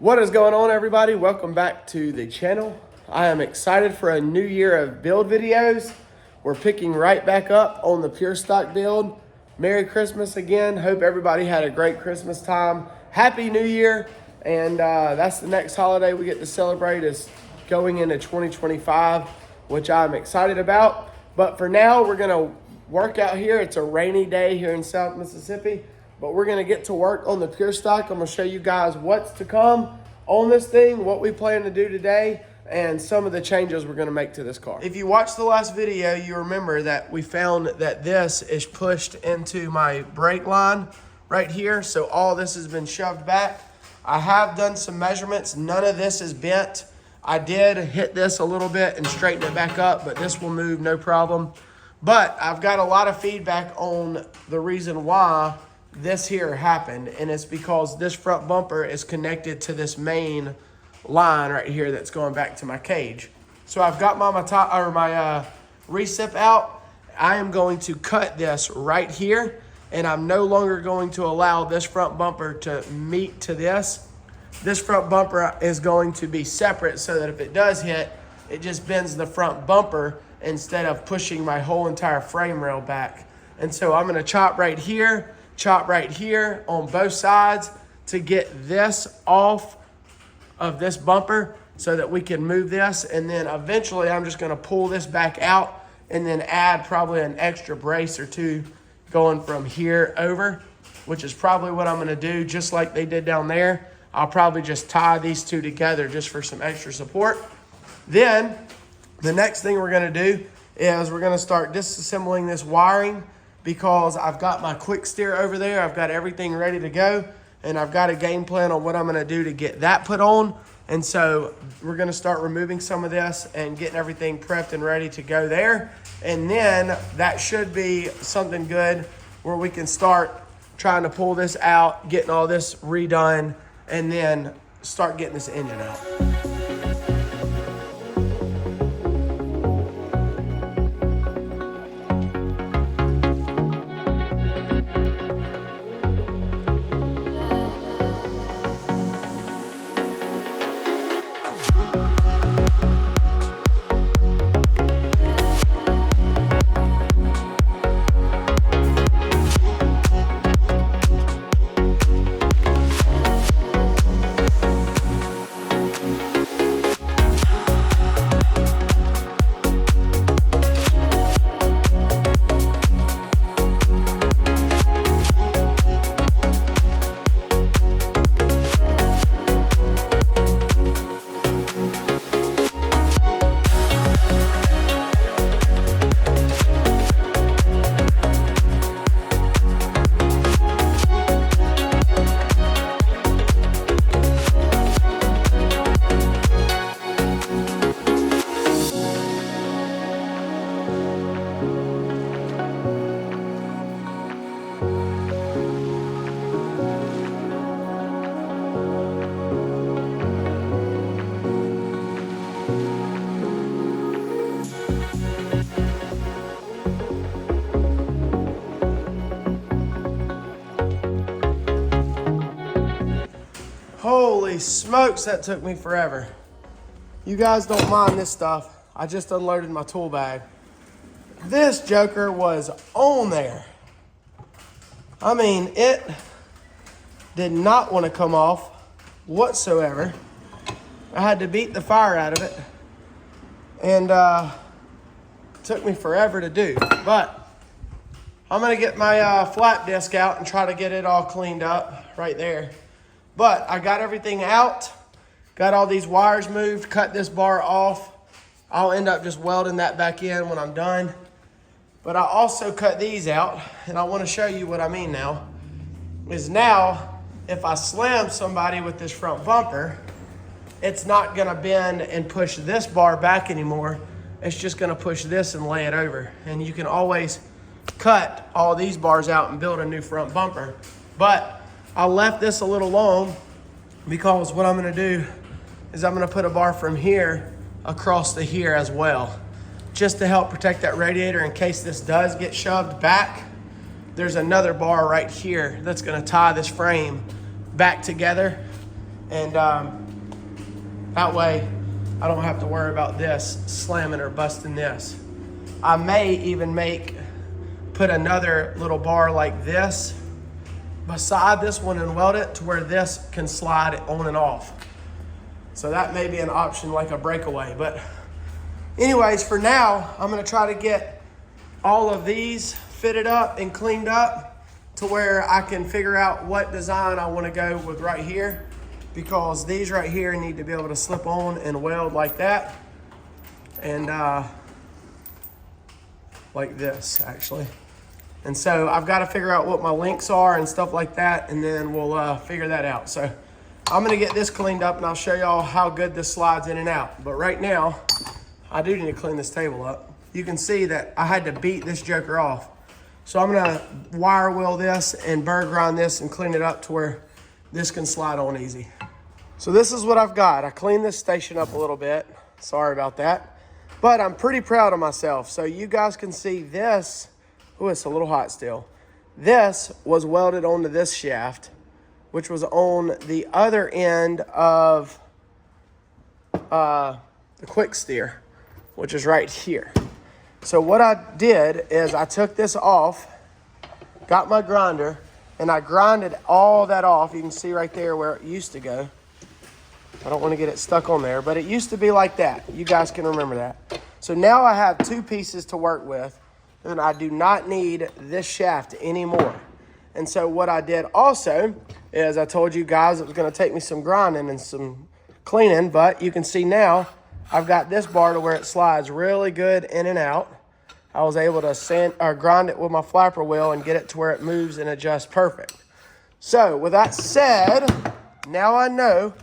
What is going on, everybody? Welcome back to the channel. I am excited for a new year of build videos. We're picking right back up on the pure stock build. Merry Christmas again. Hope everybody had a great Christmas time. Happy New Year. And that's the next holiday we get to celebrate is going into 2025, which I'm excited about. But for now, we're gonna work out here. It's a rainy day here in South Mississippi. But we're gonna get to work on the pure stock. I'm gonna show you guys what's to come on this thing, what we plan to do today, and some of the changes we're gonna make to this car. If you watched the last video, you remember that we found that this is pushed into my brake line right here. So all this has been shoved back. I have done some measurements. None of this is bent. I did hit this a little bit and straighten it back up, but this will move no problem. But I've got a lot of feedback on the reason why this here happened, and it's because this front bumper is connected to this main line right here that's going back to my cage. So I've got my recip out. I am going to cut this right here, and I'm no longer going to allow this front bumper to meet to this. This front bumper is going to be separate so that if it does hit, it just bends the front bumper instead of pushing my whole entire frame rail back. And so I'm gonna chop right here on both sides to get this off of this bumper so that we can move this. And then eventually I'm just gonna pull this back out and then add probably an extra brace or two going from here over, which is probably what I'm gonna do, just like they did down there. I'll probably just tie these two together just for some extra support. Then the next thing we're gonna do is we're gonna start disassembling this wiring, because I've got my quick steer over there. I've got everything ready to go, and I've got a game plan on what I'm gonna do to get that put on. And so we're gonna start removing some of this and getting everything prepped and ready to go there. And then that should be something good where we can start trying to pull this out, getting all this redone, and then start getting this engine out. Holy smokes, that took me forever. You guys don't mind this stuff. I just unloaded my tool bag. This joker was on there. I mean, it did not want to come off whatsoever. I had to beat the fire out of it. And it took me forever to do. But I'm gonna get my flat disc out and try to get it all cleaned up right there. But I got everything out, got all these wires moved, cut this bar off. I'll end up just welding that back in when I'm done. But I also cut these out, and I want to show you what I mean now. Is now, if I slam somebody with this front bumper, it's not gonna bend and push this bar back anymore. It's just gonna push this and lay it over. And you can always cut all these bars out and build a new front bumper. But I left this a little long because what I'm gonna do is I'm gonna put a bar from here across to here as well, just to help protect that radiator in case this does get shoved back. There's another bar right here that's gonna tie this frame back together And that way I don't have to worry about this slamming or busting this. I may even put another little bar like this beside this one and weld it to where this can slide on and off. So that may be an option, like a breakaway. But anyways, for now, I'm gonna try to get all of these fitted up and cleaned up to where I can figure out what design I wanna go with right here, because these right here need to be able to slip on and weld like that. And like this, actually. And so I've got to figure out what my links are and stuff like that, and then we'll figure that out. So I'm gonna get this cleaned up and I'll show y'all how good this slides in and out. But right now, I do need to clean this table up. You can see that I had to beat this joker off. So I'm gonna wire wheel this and burr grind this and clean it up to where this can slide on easy. So this is what I've got. I cleaned this station up a little bit. Sorry about that. But I'm pretty proud of myself. So you guys can see this. Oh, it's a little hot still. This was welded onto this shaft, which was on the other end of the quick steer, which is right here. So what I did is I took this off, got my grinder, and I grinded all that off. You can see right there where it used to go. I don't want to get it stuck on there, but it used to be like that. You guys can remember that. So now I have two pieces to work with, and I do not need this shaft anymore. And so what I did also is I told you guys it was going to take me some grinding and some cleaning, but you can see now I've got this bar to where it slides really good in and out. I was able to grind it with my flapper wheel and get it to where it moves and adjusts perfect. So with that said, now I know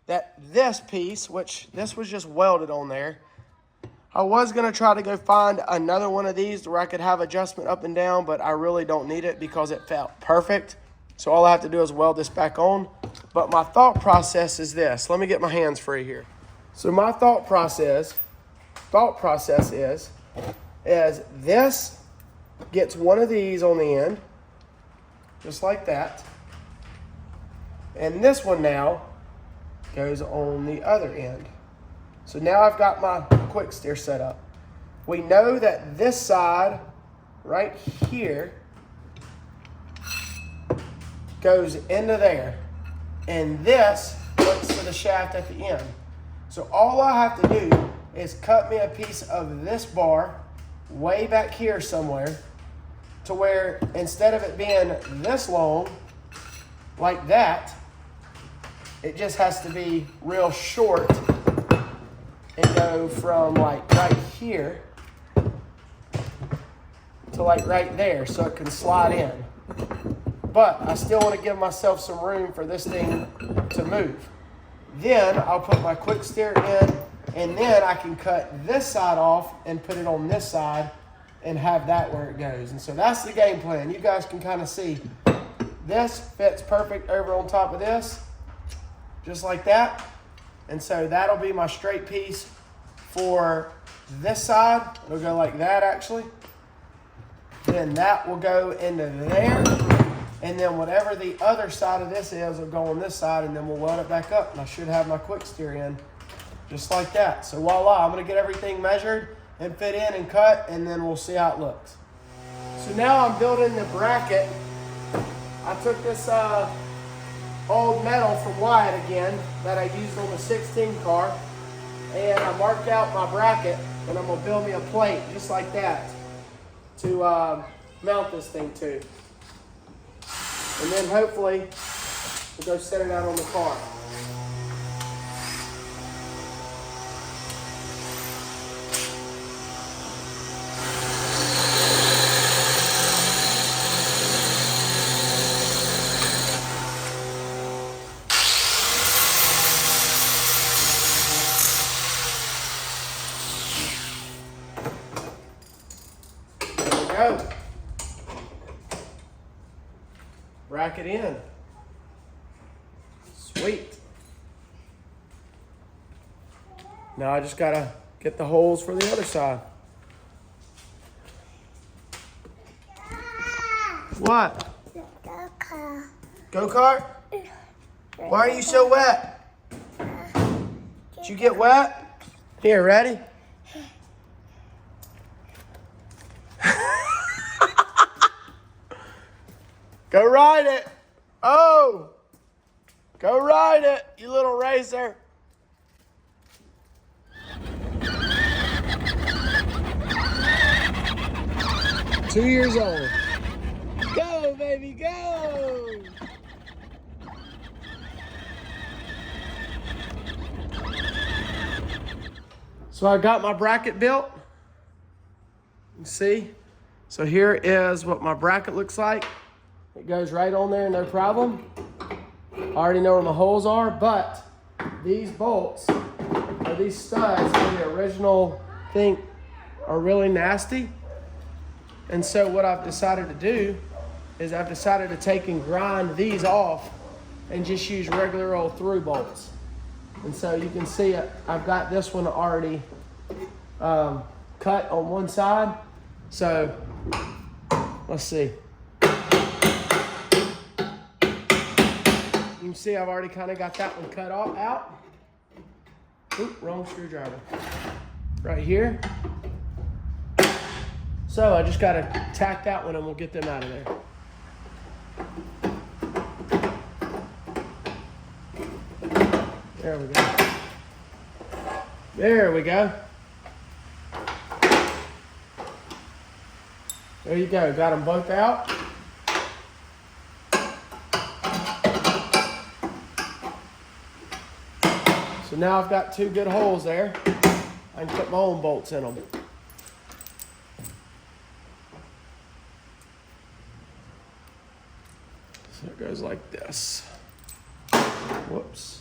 that this piece, which this was just welded on there, I was gonna try to go find another one of these where I could have adjustment up and down, but I really don't need it because it felt perfect. So all I have to do is weld this back on. But my thought process is this. Let me get my hands free here. So my thought process is this gets one of these on the end, just like that. And this one now goes on the other end. So now I've got my quick steer set up. We know that this side right here goes into there, and this hooks to the shaft at the end. So all I have to do is cut me a piece of this bar way back here somewhere to where instead of it being this long like that, it just has to be real short and go from like right here to like right there so it can slide in. But I still want to give myself some room for this thing to move. Then I'll put my quick steer in, and then I can cut this side off and put it on this side and have that where it goes. And so that's the game plan. You guys can kind of see this fits perfect over on top of this, just like that. And so that'll be my straight piece for this side. It'll go like that actually. Then that will go into there. And then whatever the other side of this is will go on this side, and then we'll weld it back up. And I should have my quick steer in just like that. So voila, I'm gonna get everything measured and fit in and cut, and then we'll see how it looks. So now I'm building the bracket. I took this old metal from LiQWYD again that I used on the 16 car, and I marked out my bracket, and I'm gonna build me a plate just like that to mount this thing to. And then hopefully we'll go set it out on the car. There we go. Bracket in. Sweet. Now I just gotta get the holes for the other side. What? Go-kart. Go-kart? Why are you so wet? Did you get wet? Here, ready? Go ride it. Oh, go ride it, you little racer. 2 years old. Go, baby, go. So I got my bracket built. You see? So here is what my bracket looks like. It goes right on there, no problem. I already know where my holes are, but these bolts, or these studs in the original thing, are really nasty. And so what I've decided to do is I've decided to take and grind these off and just use regular old through bolts. And so you can see I've got this one already cut on one side. So let's see. You can see I've already kind of got that one cut off out. Oop, wrong screwdriver. Right here. So I just got to tack that one and we'll get them out of there. There we go. There we go. There you go. Got them both out. So now I've got 2 good holes there. I can put my own bolts in them. So it goes like this. Whoops.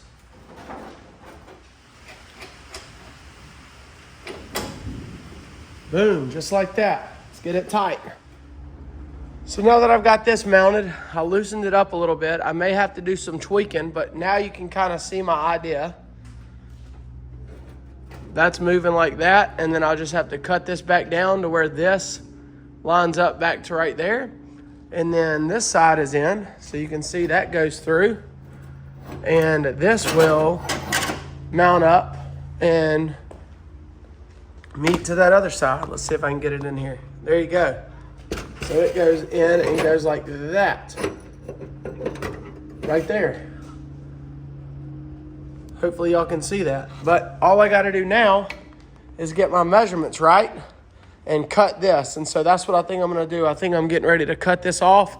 Boom, just like that. Let's get it tight. So now that I've got this mounted, I loosened it up a little bit. I may have to do some tweaking, but now you can kind of see my idea. That's moving like that, and then I'll just have to cut this back down to where this lines up back to right there. And then this side is in, so you can see that goes through. And this will mount up and meet to that other side. Let's see if I can get it in here. There you go. So it goes in and goes like that. Right there. Hopefully y'all can see that. But all I gotta do now is get my measurements right and cut this. And so that's what I think I'm gonna do. I think I'm getting ready to cut this off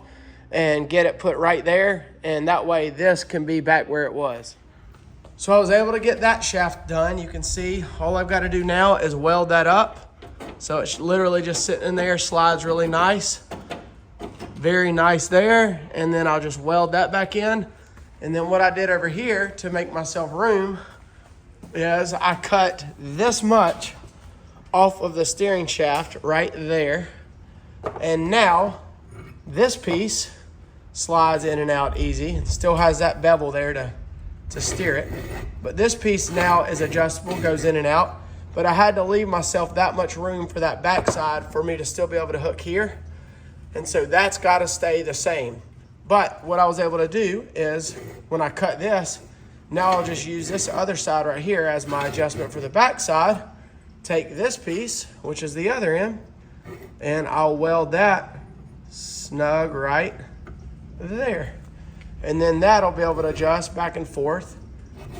and get it put right there. And that way this can be back where it was. So I was able to get that shaft done. You can see all I've got to do now is weld that up. So it's literally just sitting in there, slides really nice. Very nice there. And then I'll just weld that back in. And then what I did over here to make myself room is I cut this much off of the steering shaft right there. And now this piece slides in and out easy. It still has that bevel there to steer it. But this piece now is adjustable, goes in and out. But I had to leave myself that much room for that backside for me to still be able to hook here. And so that's got to stay the same. But what I was able to do is when I cut this, now I'll just use this other side right here as my adjustment for the backside. Take this piece, which is the other end, and I'll weld that snug right there. And then that'll be able to adjust back and forth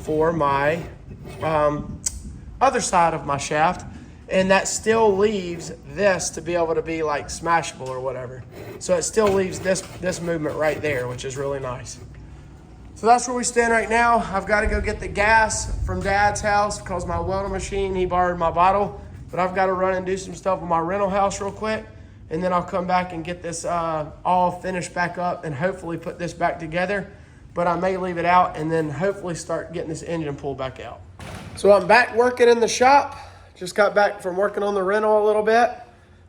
for my other side of my shaft. And that still leaves this to be able to be like smashable or whatever. So it still leaves this movement right there, which is really nice. So that's where we stand right now. I've got to go get the gas from Dad's house because my welding machine, he borrowed my bottle. But I've got to run and do some stuff in my rental house real quick. And then I'll come back and get this all finished back up and hopefully put this back together. But I may leave it out and then hopefully start getting this engine pulled back out. So I'm back working in the shop. Just got back from working on the rental a little bit.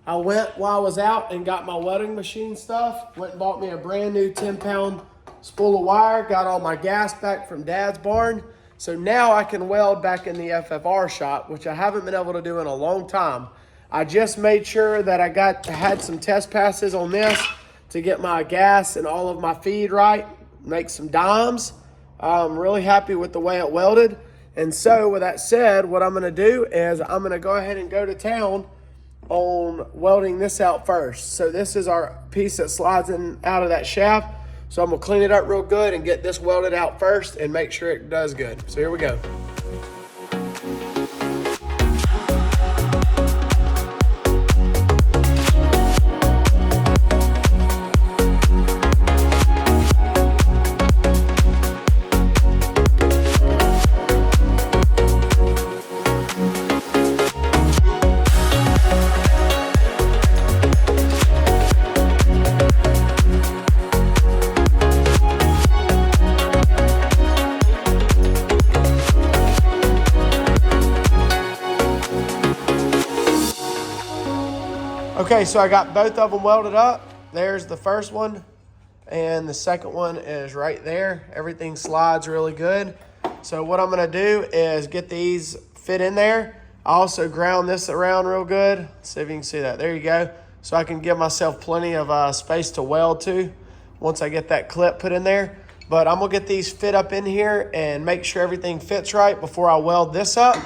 I went while I was out and got my welding machine stuff. Went and bought me a brand new 10-pound spool of wire. Got all my gas back from Dad's barn. So now I can weld back in the FFR shop, which I haven't been able to do in a long time. I just made sure that I had some test passes on this to get my gas and all of my feed right, make some dimes. I'm really happy with the way it welded. And so with that said, what I'm gonna do is I'm gonna go ahead and go to town on welding this out first. So this is our piece that slides in out of that shaft. So I'm gonna clean it up real good and get this welded out first and make sure it does good. So here we go. Okay, so I got both of them welded up. There's the first one, and the second one is right there. Everything slides really good. So what I'm gonna do is get these fit in there. I also ground this around real good. Let's see if you can see that. There you go. So I can give myself plenty of space to weld to once I get that clip put in there. But I'm gonna get these fit up in here and make sure everything fits right before I weld this up.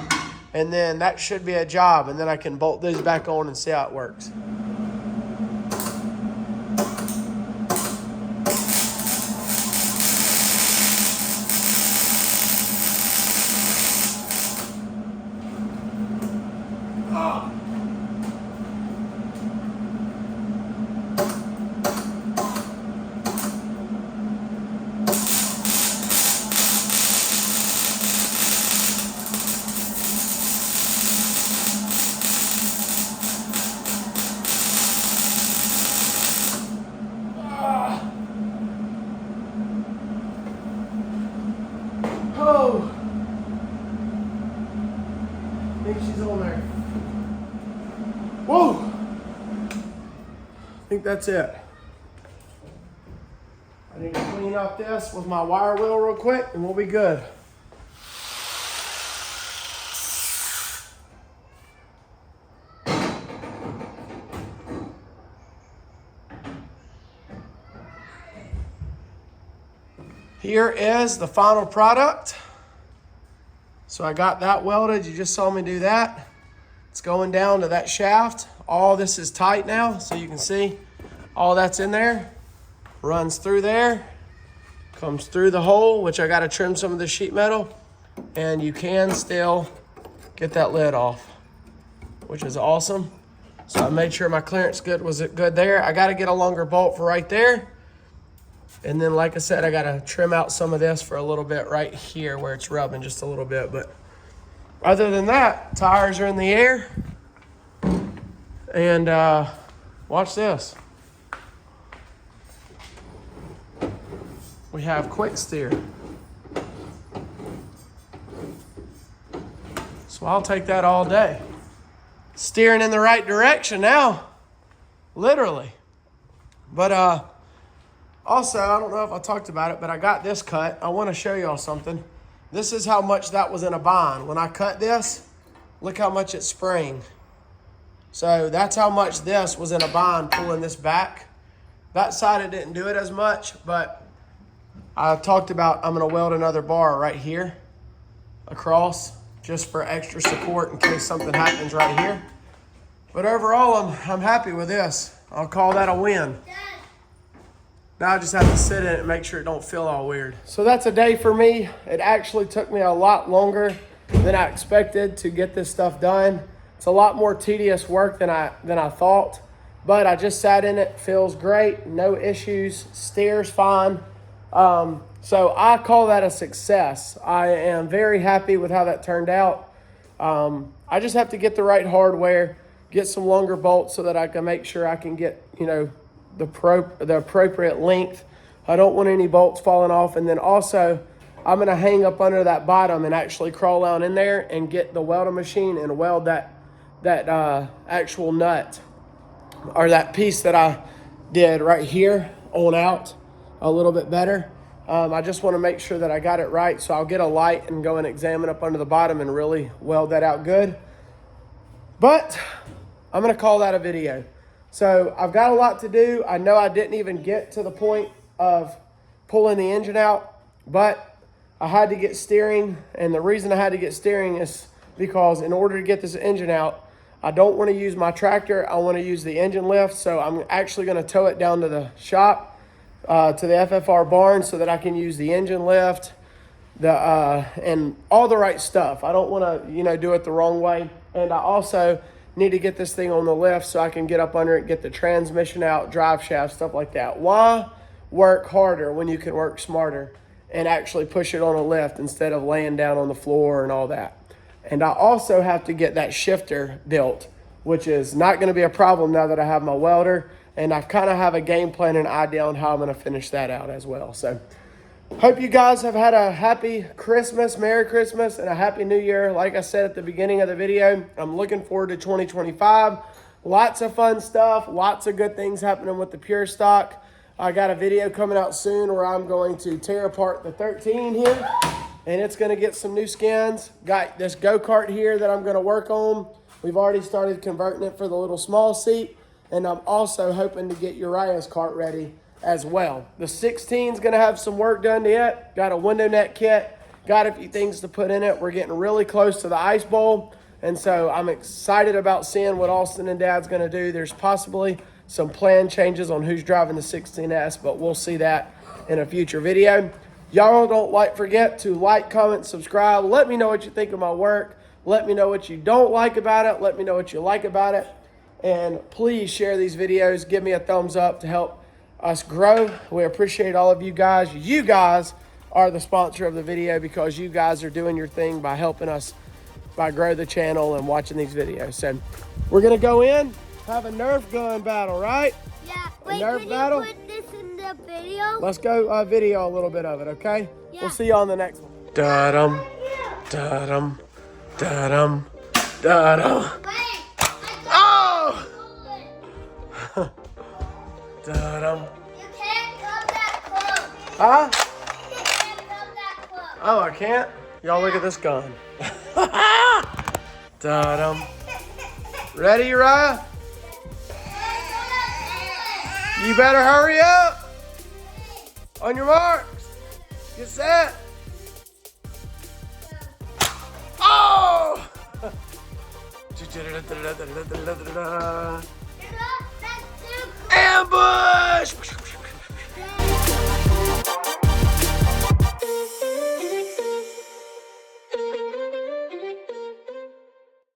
And then that should be a job. And then I can bolt these back on and see how it works. Oh, I think she's on there. Whoa, I think that's it. I need to clean up this with my wire wheel real quick and we'll be good. Here is the final product. So I got that welded. You just saw me do that. It's going down to that shaft. All this is tight now, so you can see all that's in there. Runs through there, comes through the hole, which I got to trim some of the sheet metal, and you can still get that lid off, which is awesome. So I made sure my clearance was good there. I got to get a longer bolt for right there. And then, like I said, I got to trim out some of this for a little bit right here where it's rubbing just a little bit. But other than that, tires are in the air. And watch this. We have quick steer. So I'll take that all day. Steering in the right direction now, literally. But also, I don't know if I talked about it, but I got this cut. I want to show y'all something. This is how much that was in a bind. When I cut this, look how much it sprang. So that's how much this was in a bind pulling this back. That side it didn't do it as much, but I talked about I'm gonna weld another bar right here across just for extra support in case something happens right here. But overall, I'm happy with this. I'll call that a win. Now I just have to sit in it and make sure it don't feel all weird. So that's a day for me. It actually took me a lot longer than I expected to get this stuff done. It's a lot more tedious work than I thought, but I just sat in it, feels great, no issues, steers fine. So I call that a success. I am very happy with how that turned out. I just have to get the right hardware, get some longer bolts so that I can make sure I can get, you know, the appropriate length. I don't want any bolts falling off. And then also I'm gonna hang up under that bottom and actually crawl down in there and get the welding machine and weld that actual nut or that piece that I did right here on out a little bit better. I just want to make sure that I got it right. So I'll get a light and go and examine up under the bottom and really weld that out good. But I'm gonna call that a video. So I've got a lot to do. I know I didn't even get to the point of pulling the engine out, but I had to get steering, and the reason I had to get steering is because in order to get this engine out, I don't want to use my tractor. I want to use the engine lift, so I'm actually going to tow it down to the shop, to the FFR barn, so that I can use the engine lift, and all the right stuff. I don't want to, do it the wrong way. And I also need to get this thing on the lift so I can get up under it, get the transmission out, drive shaft, stuff like that. Why work harder when you can work smarter and actually push it on a lift instead of laying down on the floor and all that? And I also have to get that shifter built, which is not going to be a problem now that I have my welder, and I kind of have a game plan and idea on how I'm going to finish that out as well. So hope you guys have had a happy Christmas, Merry Christmas, and a Happy New Year. Like I said at the beginning of the video, I'm looking forward to 2025. Lots of fun stuff, lots of good things happening with the Pure Stock. I got a video coming out soon where I'm going to tear apart the 13 here, and it's going to get some new skins. Got this go-kart here that I'm going to work on. We've already started converting it for the little small seat, and I'm also hoping to get Uriah's kart ready as well. The 16 is going to have some work done to it. Got a window net kit. Got a few things to put in it. We're getting really close to the ice bowl, and so I'm excited about seeing what Austin and Dad's going to do. There's possibly some plan changes on who's driving the 16S, but we'll see that in a future video. Y'all don't forget to like, comment, subscribe. Let me know what you think of my work. Let me know what you don't like about it. Let me know what you like about it. And please share these videos. Give me a thumbs up to help us grow. We appreciate all of you guys. You guys are the sponsor of the video because you guys are doing your thing by helping us grow the channel and watching these videos. So we're going to go in, have a Nerf gun battle, right? Yeah. Wait, Nerf battle? Put this in the video? Let's go video a little bit of it, okay? Yeah. We'll see you on the next one. Da-dum, da-dum, da-dum, da-dum. Oh! Da-dum. You can't come that close. Huh? You can't come that close. Oh, I can't? Y'all look at this gun. Da-dum. Ready, Uriah? You better hurry up. On your marks. Get set. Oh! Ambush!